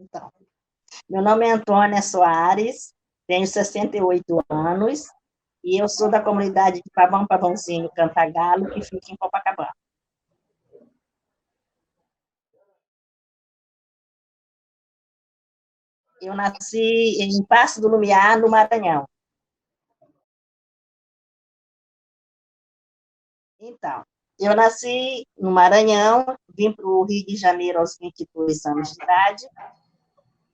Então, meu nome é Antônia Soares, tenho 68 anos e eu sou da comunidade de Pavão Pavãozinho Cantagalo, que fica em Copacabana. Eu nasci em Passo do Lumiar, no Maranhão. Então, eu nasci no Maranhão, vim para o Rio de Janeiro aos 22 anos de idade,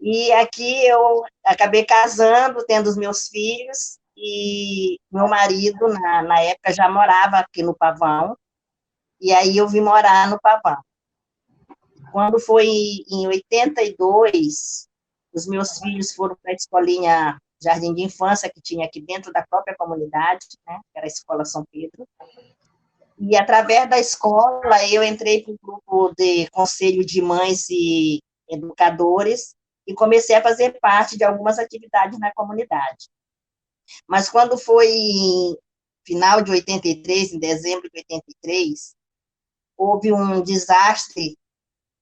e aqui eu acabei casando, tendo os meus filhos, e meu marido, na época, já morava aqui no Pavão, e aí eu vim morar no Pavão. Quando foi em 82, os meus filhos foram para a escolinha Jardim de Infância, que tinha aqui dentro da própria comunidade, né, que era a Escola São Pedro, e através da escola eu entrei para o grupo de conselho de mães e educadores e comecei a fazer parte de algumas atividades na comunidade. Mas quando foi em final de 83, em dezembro de 83, houve um desastre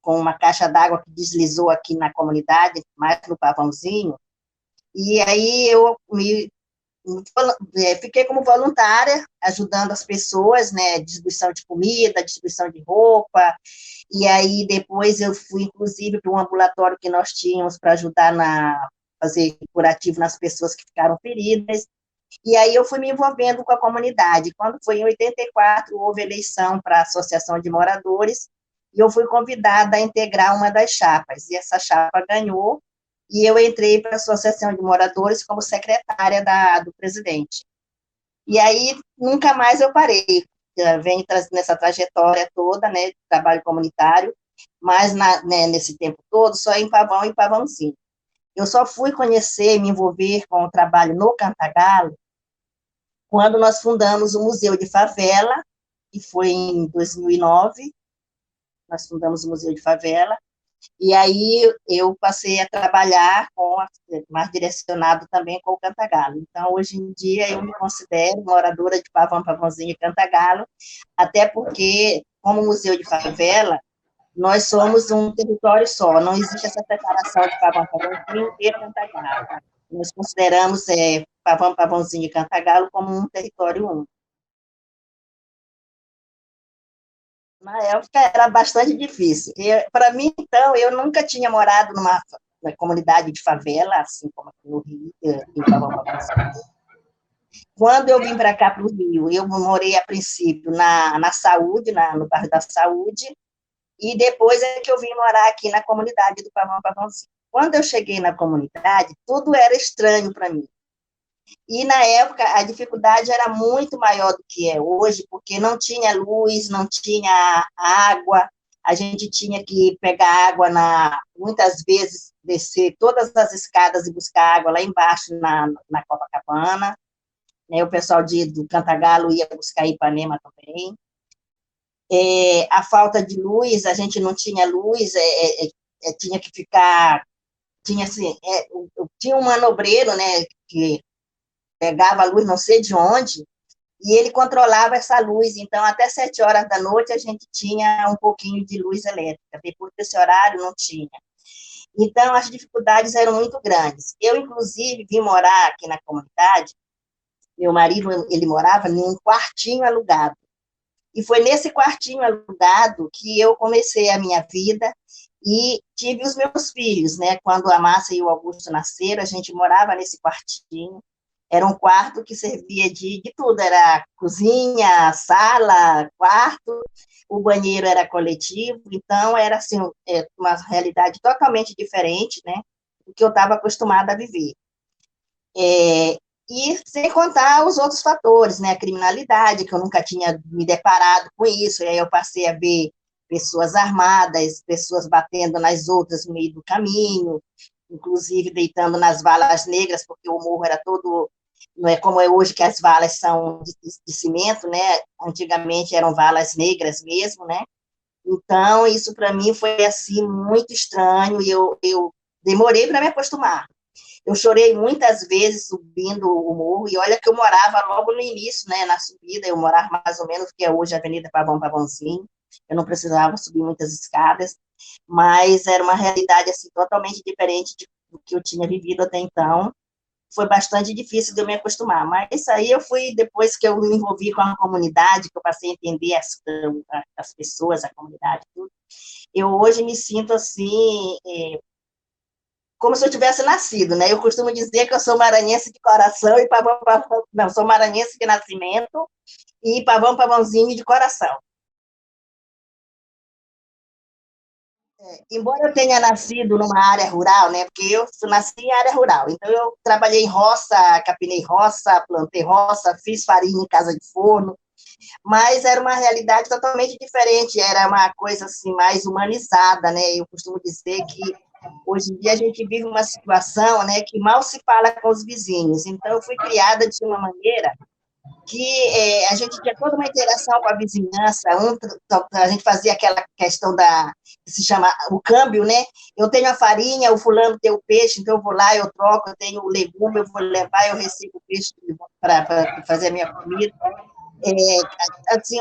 com uma caixa d'água que deslizou aqui na comunidade, mais no Pavãozinho, e aí eu fiquei como voluntária, ajudando as pessoas, né, distribuição de comida, distribuição de roupa, e aí depois eu fui, inclusive, para um ambulatório que nós tínhamos para ajudar na fazer curativo nas pessoas que ficaram feridas, e aí eu fui me envolvendo com a comunidade. Quando foi em 84, houve eleição para a Associação de Moradores, e eu fui convidada a integrar uma das chapas, e essa chapa ganhou, e eu entrei para a Associação de Moradores como secretária do presidente. E aí, nunca mais eu parei, venho nessa trajetória toda, né, de trabalho comunitário, mas né, nesse tempo todo, só em Pavão e Pavãozinho. Eu só fui conhecer, me envolver com o trabalho no Cantagalo, quando nós fundamos o Museu de Favela, que foi em 2009, nós fundamos o Museu de Favela, e aí eu passei a trabalhar mais direcionado também com o Cantagalo. Então, hoje em dia, eu me considero moradora de Pavão, Pavãozinho e Cantagalo, até porque, como Museu de Favela, nós somos um território só, não existe essa separação de Pavão, Pavãozinho e Cantagalo. Nós consideramos Pavão, Pavãozinho e Cantagalo como um território único. Na época era bastante difícil. Para mim, então, eu nunca tinha morado numa comunidade de favela, assim como aqui no Rio, em Pavão. Quando eu vim para cá, para o Rio, eu morei a princípio na Saúde, no bairro da Saúde, e depois é que eu vim morar aqui na comunidade do Pavão Pavãozinho. Quando eu cheguei na comunidade, tudo era estranho para mim. E, na época, a dificuldade era muito maior do que é hoje, porque não tinha luz, não tinha água, a gente tinha que pegar água, muitas vezes, descer todas as escadas e buscar água lá embaixo, na Copacabana, né? O pessoal do Cantagalo ia buscar Ipanema também. A falta de luz, a gente não tinha luz, tinha que ficar... Tinha, assim, tinha um manobreiro, né, que pegava a luz não sei de onde, e ele controlava essa luz, então até 7 horas da noite a gente tinha um pouquinho de luz elétrica, depois desse horário não tinha. Então as dificuldades eram muito grandes. Eu, inclusive, vim morar aqui na comunidade, meu marido, ele morava em um quartinho alugado, e foi nesse quartinho alugado que eu comecei a minha vida e tive os meus filhos, né? Quando a Márcia e o Augusto nasceram, a gente morava nesse quartinho. Era um quarto que servia de tudo, era cozinha, sala, quarto, o banheiro era coletivo, então era assim, uma realidade totalmente diferente, né, do que eu estava acostumada a viver. E sem contar os outros fatores, né, a criminalidade, que eu nunca tinha me deparado com isso, e aí eu passei a ver pessoas armadas, pessoas batendo nas outras no meio do caminho, inclusive deitando nas valas negras, porque o morro era todo, não é como é hoje que as valas são de cimento, né? Antigamente eram valas negras mesmo, né? Então, isso para mim foi assim muito estranho e eu demorei para me acostumar. Eu chorei muitas vezes subindo o morro, e olha que eu morava logo no início, né, na subida, eu morava mais ou menos, que é hoje a Avenida Pavão Pavãozinho, eu não precisava subir muitas escadas, mas era uma realidade assim, totalmente diferente do que eu tinha vivido até então. Foi bastante difícil de eu me acostumar, mas isso aí eu fui, depois que eu me envolvi com a comunidade, que eu passei a entender as pessoas, a comunidade, tudo, eu hoje me sinto assim, como se eu tivesse nascido, né? Eu costumo dizer que eu sou maranhense de coração e pavão, pavão, não, sou maranhense de nascimento e pavão, pavãozinho de coração. Embora eu tenha nascido numa área rural, né? Porque eu nasci em área rural, então eu trabalhei em roça, capinei roça, plantei roça, fiz farinha em casa de forno, mas era uma realidade totalmente diferente, era uma coisa assim mais humanizada, né? Eu costumo dizer que hoje em dia a gente vive uma situação, né, que mal se fala com os vizinhos. Então eu fui criada de uma maneira que a gente tinha toda uma interação com a vizinhança, a gente fazia aquela questão que se chama o câmbio, né? Eu tenho a farinha, o fulano tem o peixe, então eu vou lá, eu troco, eu tenho o legume, eu vou levar, eu recebo o peixe para fazer a minha comida. Assim,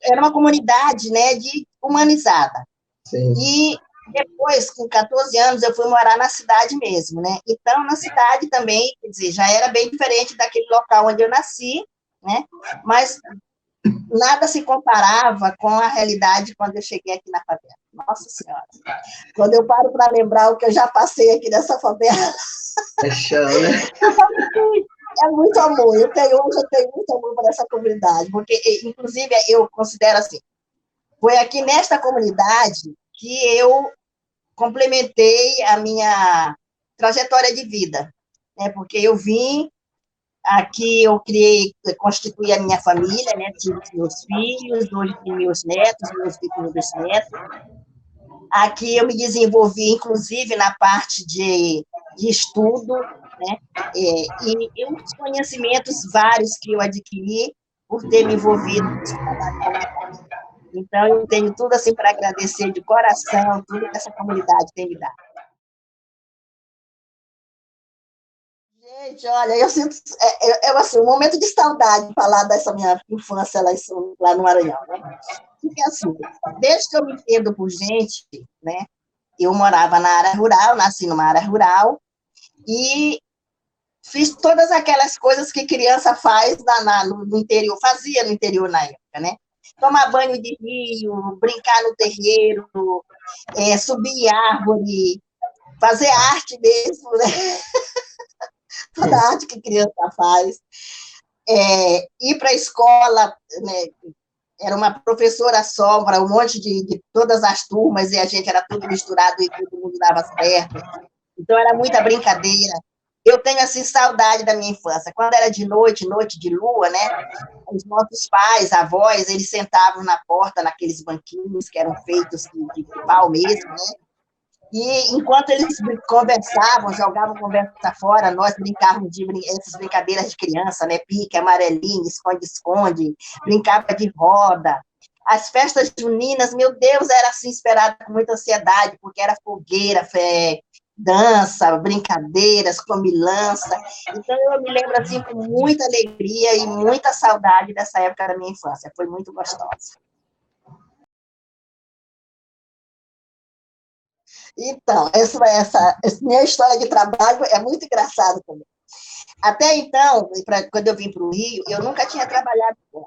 era uma comunidade, né, de humanizada. Sim. E depois, com 14 anos, eu fui morar na cidade mesmo, né? Então, na cidade também, quer dizer, já era bem diferente daquele local onde eu nasci, né? Mas nada se comparava com a realidade quando eu cheguei aqui na favela. Nossa Senhora! Quando eu paro para lembrar o que eu já passei aqui nessa favela, É chão, né? é muito amor. Hoje eu tenho muito amor por essa comunidade, porque, inclusive, eu considero assim, foi aqui nesta comunidade que eu complementei a minha trajetória de vida, né? Porque eu vim aqui, eu criei, constituí a minha família, né? Tive meus filhos, hoje tenho meus netos, meus bisnetos. Aqui eu me desenvolvi, inclusive, na parte de estudo, né? E os conhecimentos vários que eu adquiri por ter me envolvido nesse trabalho comunitário. Então, eu tenho tudo assim para agradecer de coração, tudo que essa comunidade tem me dado. Gente, olha, eu sinto assim, um momento de saudade falar dessa minha infância lá no Maranhão, né? Porque assim, desde que eu me entendo por gente, né? Eu morava na área rural, nasci numa área rural e fiz todas aquelas coisas que criança faz no interior, fazia no interior na época, né? Tomar banho de rio, brincar no terreiro, subir em árvore, fazer arte mesmo, né? Toda a arte que criança faz. Ir para a escola, né? Era uma professora só para um monte de todas as turmas, e a gente era tudo misturado e todo mundo dava certo. Então, era muita brincadeira. Eu tenho, assim, saudade da minha infância. Quando era de noite, noite de lua, né? Os nossos pais, avós, eles sentavam na porta, naqueles banquinhos que eram feitos de pau mesmo, né? E enquanto eles conversavam, jogavam conversa fora, nós brincávamos de essas brincadeiras de criança, né? Pique, amarelinho, esconde-esconde, brincava de roda. As festas juninas, meu Deus, era assim esperada com muita ansiedade, porque era fogueira, dança, brincadeiras, comilança. Então, eu me lembro assim com muita alegria e muita saudade dessa época da minha infância. Foi muito gostosa. Então, essa minha história de trabalho é muito engraçada também. Até então, quando eu vim para o Rio, eu nunca tinha trabalhado fora.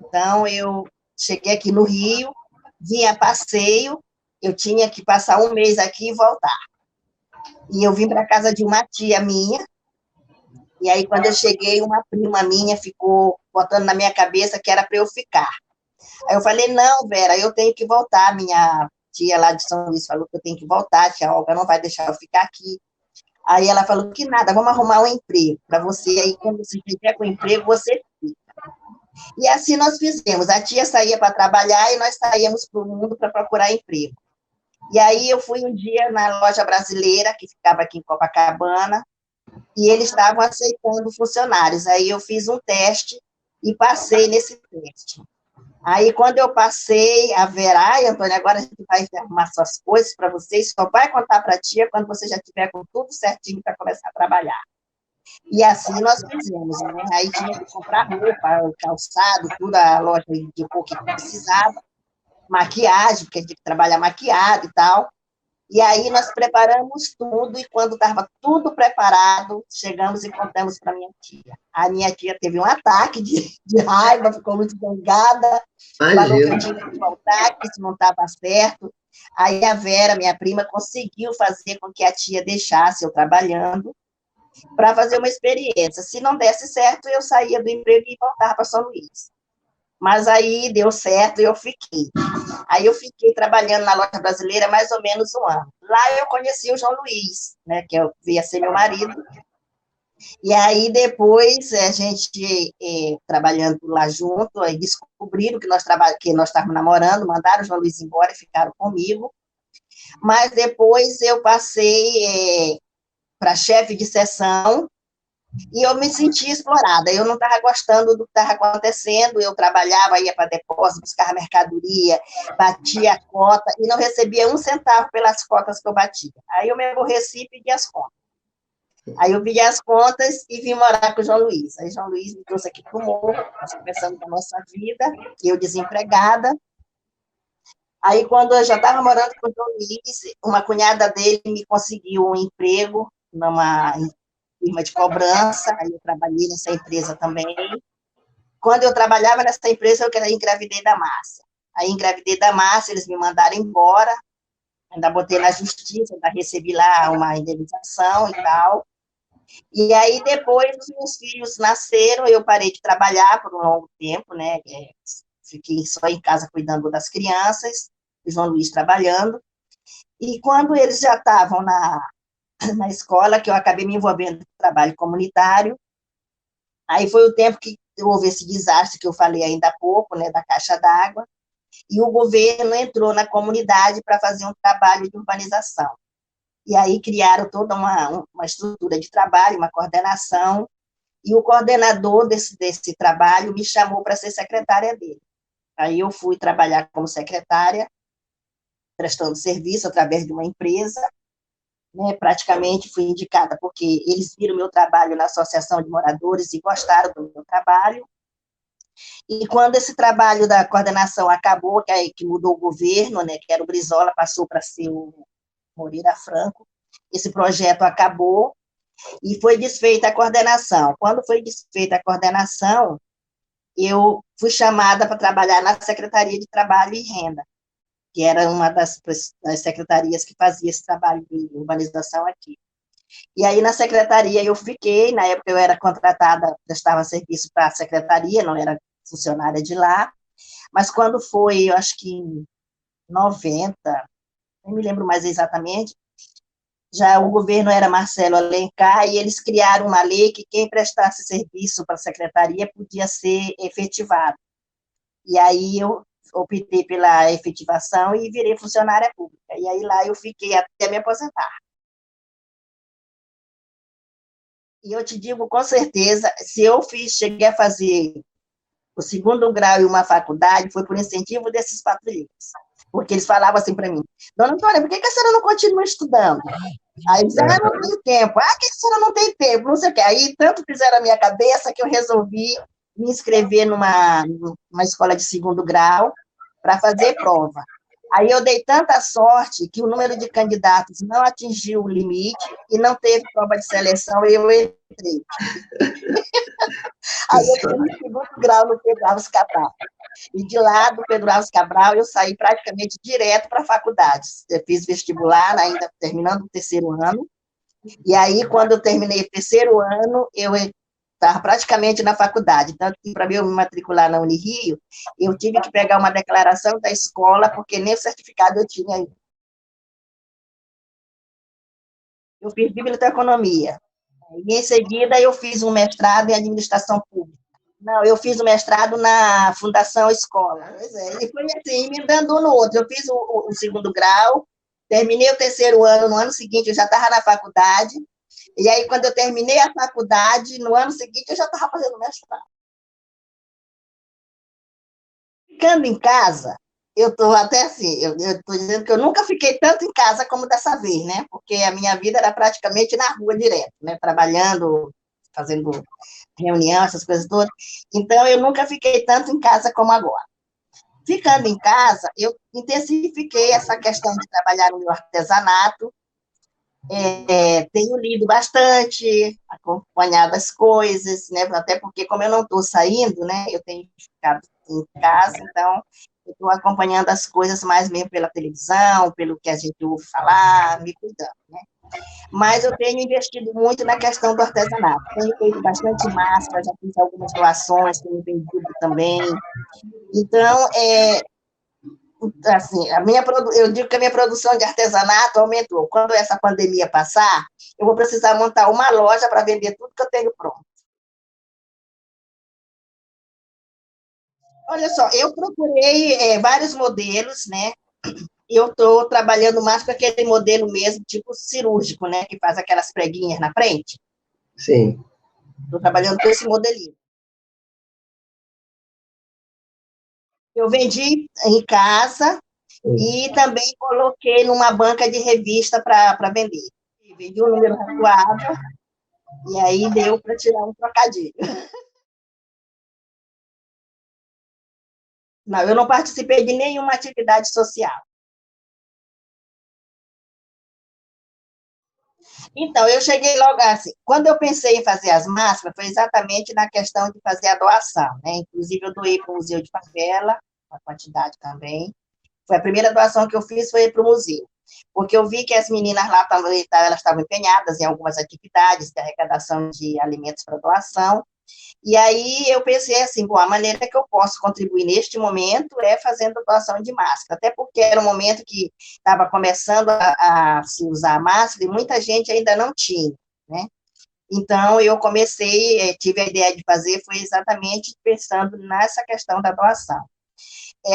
Então, eu cheguei aqui no Rio, vim a passeio, eu tinha que passar um mês aqui e voltar. E eu vim para a casa de uma tia minha, e aí, quando eu cheguei, uma prima minha ficou botando na minha cabeça que era para eu ficar. Aí eu falei, não, Vera, eu tenho que voltar, minha tia lá de São Luís falou que eu tenho que voltar, a tia Olga não vai deixar eu ficar aqui. Aí ela falou que nada, vamos arrumar um emprego para você, aí quando você estiver com o emprego, você fica. E assim nós fizemos, a tia saía para trabalhar e nós saíamos para o mundo para procurar emprego. E aí eu fui um dia na loja brasileira, que ficava aqui em Copacabana, e eles estavam aceitando funcionários. Aí eu fiz um teste e passei nesse teste. Aí, quando eu passei a ver, ai, Antônia, agora a gente vai arrumar suas coisas para vocês, só vai contar para a tia quando você já tiver com tudo certinho para começar a trabalhar. E assim nós fizemos, né? Aí tinha que comprar roupa, calçado, tudo, a loja indicou que precisava. maquiagem, porque a gente trabalha maquiado e tal. E aí nós preparamos tudo, e quando estava tudo preparado, chegamos e contamos para minha tia. A minha tia teve um ataque de raiva, ficou muito zangada, falou que eu Imagina. tinha que voltar, que isso não estava certo. Aí a Vera, minha prima, conseguiu fazer com que a tia deixasse eu trabalhando para fazer uma experiência. Se não desse certo, eu saía do emprego e voltava para São Luís. Mas aí deu certo e eu fiquei. Aí eu fiquei trabalhando na loja brasileira mais ou menos um ano. Lá eu conheci o João Luiz, né, que eu via ser meu marido. E aí depois a gente, trabalhando lá junto, aí descobriram que nós estávamos namorando, mandaram o João Luiz embora e ficaram comigo. Mas depois eu passei para chefe de seção, e eu me senti explorada, eu não estava gostando do que estava acontecendo, eu trabalhava, ia para depósito, buscava mercadoria, batia a cota, e não recebia um centavo pelas cotas que eu batia. Aí eu me aborreci e pedi as contas. Aí eu pedi as contas e vim morar com o João Luiz. Aí o João Luiz me trouxe aqui para o morro, nós conversamos da nossa vida, eu desempregada. Aí, quando eu já estava morando com o João Luiz, uma cunhada dele me conseguiu um emprego numa firma de cobrança, aí eu trabalhei nessa empresa também. Quando eu trabalhava nessa empresa, eu engravidei da Márcia. Aí engravidei da Márcia, eles me mandaram embora, ainda botei na justiça, ainda recebi lá uma indenização e tal. E aí, depois, os meus filhos nasceram, eu parei de trabalhar por um longo tempo, né? Fiquei só em casa cuidando das crianças, o João Luiz trabalhando. E quando eles já estavam na escola, que eu acabei me envolvendo no trabalho comunitário, aí foi o tempo que houve esse desastre que eu falei ainda há pouco, né, da caixa d'água, e o governo entrou na comunidade para fazer um trabalho de urbanização. E aí criaram toda uma estrutura de trabalho, uma coordenação, e o coordenador desse trabalho me chamou para ser secretária dele. Aí eu fui trabalhar como secretária, prestando serviço através de uma empresa, né, praticamente fui indicada porque eles viram meu trabalho na Associação de Moradores e gostaram do meu trabalho. E quando esse trabalho da coordenação acabou, que mudou o governo, né, que era o Brizola, passou para ser o Moreira Franco, esse projeto acabou e foi desfeita a coordenação. Quando foi desfeita a coordenação, eu fui chamada para trabalhar na Secretaria de Trabalho e Renda, que era uma das secretarias que fazia esse trabalho de urbanização aqui. E aí, na secretaria, eu fiquei, na época eu era contratada, prestava serviço para a secretaria, não era funcionária de lá, mas quando foi, eu acho que em 90, não me lembro mais exatamente, já o governo era Marcelo Alencar, e eles criaram uma lei que quem prestasse serviço para a secretaria podia ser efetivado. E aí eu optei pela efetivação e virei funcionária pública. E aí lá eu fiquei até me aposentar. E eu te digo com certeza, se eu cheguei a fazer o segundo grau em uma faculdade, foi por incentivo desses patrulheiros. Porque eles falavam assim para mim, dona Antônia, por que a senhora não continua estudando? Aí eles diziam, não tenho tempo. Por que a senhora não tem tempo? Não sei o quê. Aí tanto fizeram a minha cabeça que eu resolvi me inscrever numa escola de segundo grau para fazer prova. Aí eu dei tanta sorte que o número de candidatos não atingiu o limite e não teve prova de seleção, e eu entrei. Aí eu fiz o segundo grau no Pedro Alves Cabral. E de lá do Pedro Alves Cabral eu saí praticamente direto para a faculdade. Eu fiz vestibular, ainda terminando o terceiro ano, e aí, quando eu terminei o terceiro ano, eu estava praticamente na faculdade. Tanto que, para eu me matricular na Unirio, eu tive que pegar uma declaração da escola, porque nem o certificado eu tinha ainda. Eu fiz biblioteconomia. E, em seguida, eu fiz um mestrado em administração pública. Não, eu fiz o mestrado na Fundação Escola. Pois é, e foi assim, me dando um no outro. Eu fiz o segundo grau, terminei o terceiro ano, no ano seguinte eu já estava na faculdade, e aí, quando eu terminei a faculdade, no ano seguinte, eu já estava fazendo mestrado. Ficando em casa, eu estou até assim, eu estou dizendo que eu nunca fiquei tanto em casa como dessa vez, né? Porque a minha vida era praticamente na rua direto, né? Trabalhando, fazendo reunião, essas coisas todas. Então, eu nunca fiquei tanto em casa como agora. ficando em casa, eu intensifiquei essa questão de trabalhar no meu artesanato, tenho lido bastante, acompanhado as coisas, né? Até porque, como eu não estou saindo, né? Eu tenho ficado em casa, então eu estou acompanhando as coisas mais mesmo pela televisão, pelo que a gente ouve falar, me cuidando, né? Mas eu tenho investido muito na questão do artesanato. Tenho feito bastante máscara, já fiz algumas doações, tenho vendido também. Então, assim, eu digo que a minha produção de artesanato aumentou. Quando essa pandemia passar, eu vou precisar montar uma loja para vender tudo que eu tenho pronto. Olha só, eu procurei vários modelos, né? Eu estou trabalhando mais com aquele modelo mesmo, tipo cirúrgico, né? Que faz aquelas preguinhas na frente. Sim. Estou trabalhando com esse modelinho. Eu vendi em casa Sim. e também coloquei numa banca de revista para vender. Vendi um número razoável e aí deu para tirar um trocadilho. Não, eu não participei de nenhuma atividade social. Então, eu cheguei logo assim, quando eu pensei em fazer as máscaras, foi exatamente na questão de fazer a doação, né? Inclusive, eu doei para o Museu de Favela, uma quantidade também. Foi a primeira doação que eu fiz, foi para o museu. Porque eu vi que as meninas lá também, elas estavam empenhadas em algumas atividades de arrecadação de alimentos para doação, e aí eu pensei assim, bom, a maneira que eu posso contribuir neste momento é fazendo doação de máscara, até porque era um momento que estava começando a se usar máscara e muita gente ainda não tinha, né? Então, eu comecei, tive a ideia de fazer, foi exatamente pensando nessa questão da doação.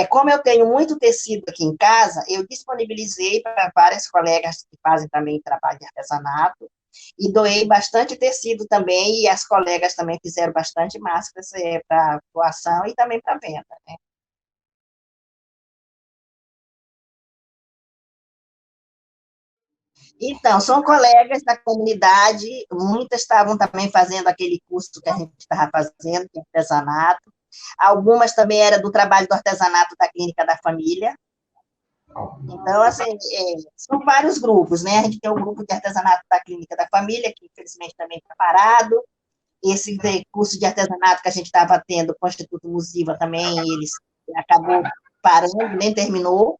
Como eu tenho muito tecido aqui em casa, eu disponibilizei para várias colegas que fazem também trabalho de artesanato, e doei bastante tecido também, e as colegas também fizeram bastante máscaras para doação e também para venda, né? Então, são colegas da comunidade, muitas estavam também fazendo aquele curso que a gente estava fazendo, de artesanato, algumas também eram do trabalho do artesanato da Clínica da Família. Então, assim, são vários grupos, né? A gente tem o grupo de artesanato da Clínica da Família, que infelizmente também está parado. Esse curso de artesanato que a gente estava tendo com o Instituto Musiva também, eles acabou parando, nem terminou.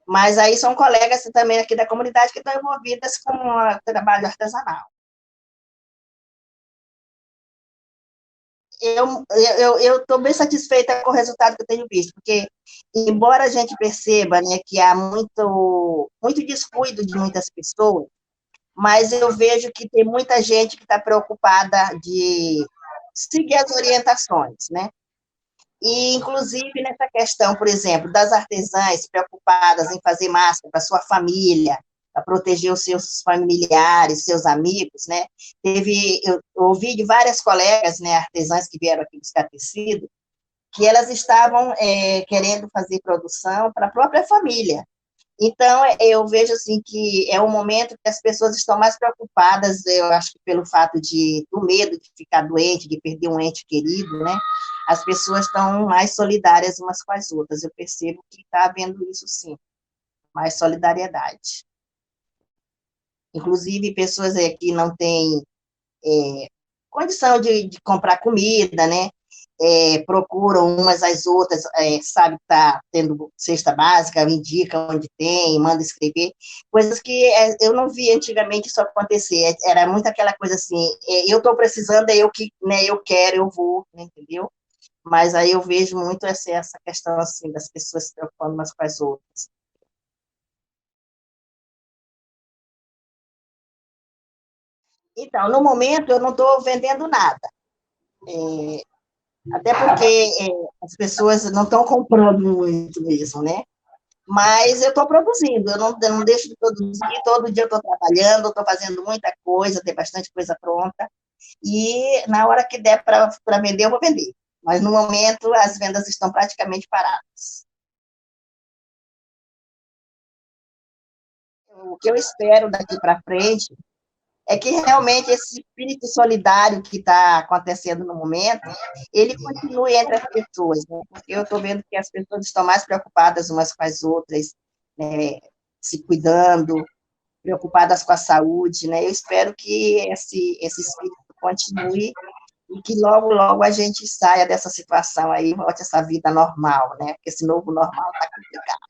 Mas aí são colegas também aqui da comunidade que estão envolvidas com o trabalho artesanal. Eu estou bem satisfeita com o resultado que eu tenho visto, porque, embora a gente perceba, né, que há muito descuido de muitas pessoas, mas eu vejo que tem muita gente que está preocupada de seguir as orientações, né? E, inclusive, nessa questão, por exemplo, das artesãs preocupadas em fazer máscara para sua família, para proteger os seus familiares, seus amigos, né? Eu ouvi de várias colegas, né, artesãs que vieram aqui buscar tecido, que elas estavam querendo fazer produção para a própria família. Então, eu vejo assim que é um momento que as pessoas estão mais preocupadas, eu acho que pelo fato do medo de ficar doente, de perder um ente querido, né? As pessoas estão mais solidárias umas com as outras. Eu percebo que está havendo isso sim, mais solidariedade. Inclusive, pessoas que não têm condição de comprar comida, né? Procuram umas às outras, sabe que está tendo cesta básica, indicam onde tem, manda escrever, coisas que eu não vi antigamente isso acontecer, era muito aquela coisa assim, eu estou precisando, é eu que, né, eu quero, eu vou, né, entendeu? Mas aí eu vejo muito essa questão assim, das pessoas se preocupando umas com as outras. Então, no momento, eu não estou vendendo nada, até porque as pessoas não estão comprando muito mesmo, né? Mas eu estou produzindo, eu não deixo de produzir, todo dia eu estou trabalhando, estou fazendo muita coisa, tem bastante coisa pronta, e na hora que der para vender, eu vou vender. Mas no momento as vendas estão praticamente paradas. O que eu espero daqui para frente é que realmente esse espírito solidário que está acontecendo no momento, ele continue entre as pessoas, né? Porque eu estou vendo que as pessoas estão mais preocupadas umas com as outras, né? Se cuidando, preocupadas com a saúde, né? Eu espero que esse espírito continue e que logo, logo a gente saia dessa situação aí, volte essa vida normal, né? Porque esse novo normal está complicado.